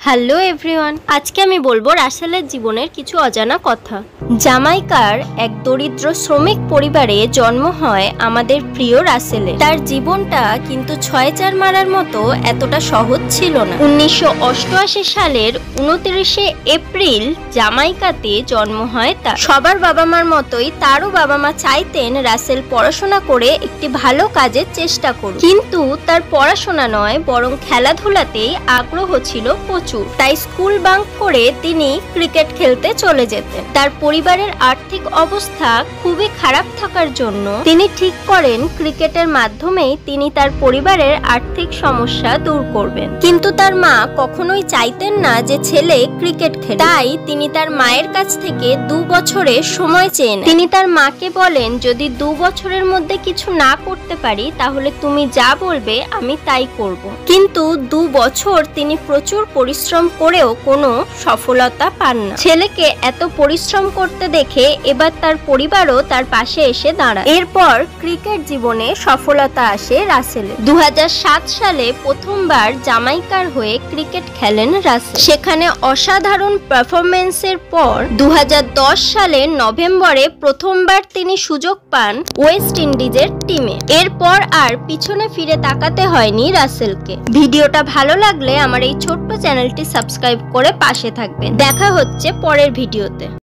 Hello everyone, আজকে আমি বলবো রাসেলের জীবনের কিছু অজানা কথা। জামাইকার এক দরিদ্র শ্রমিক পরিবারে জন্ম হয় আমাদের প্রিয় রাসেলের। তার জীবনটা কিন্তু ৬-৪ মারার মতো এতটা সহজ ছিল না। ১৯৮৮ সালের ২৯শে এপ্রিল জামাইকাতে জন্ম হয় তার। সবার বাবা মার মতোই তারও বাবা মা চাইতেন রাসেল পড়াশোনা করে একটি ভালো কাজের চেষ্টা করুক, কিন্তু তার পড়াশোনা নয় বরং খেলাধুলাতেই আগ্রহ ছিল প্রচুর। তাই স্কুল বাঙ্ক করে তিনি ক্রিকেট খেলতে চলে যেতেন। তার পরিবারের আর্থিক অবস্থা খুবই খারাপ থাকার জন্য তিনি ঠিক করেন ক্রিকেটের মাধ্যমেই তিনি তার পরিবারের আর্থিক সমস্যা দূর করবেন। কিন্তু তার মা কখনোই চাইতেন না যে ছেলে ক্রিকেট খেলে। তাই তিনি তার মায়ের কাছ থেকে ২ বছরের সময় চেয়ে নেন। তিনি তার মাকে বলেন, যদি ২ বছরের মধ্যে কিছু না করতে পারি তাহলে তুমি যা বলবে আমি তাই করব। কিন্তু ২ বছর তিনি প্রচুর পরিশ্রম করেও কোনো সফলতা পান না। ছেলেকে এত পরিশ্রম করতে দেখে এবার তার পরিবারও তার পাশে এসে দাঁড়ায়। এরপর ক্রিকেট জীবনে সফলতা আসে রাসেলের। ২০০৭ সালে প্রথমবার জামাইকার হয়ে ক্রিকেট খেলেন রাসেল। সেখানে অসাধারণ পারফরমেন্সের পর ২০১০ সালের নভেম্বরে প্রথমবার তিনি সুযোগ পান ওয়েস্ট ইন্ডিজের টিমে। এরপর আর পিছনে ফিরে তাকাতে হয়নি রাসেলকে। ভিডিওটা ভালো লাগলে আমার এই ছোট্ট চ্যানেলটি সাবস্ক্রাইব করে পাশে থাকবেন। দেখা হচ্ছে পরের ভিডিওতে।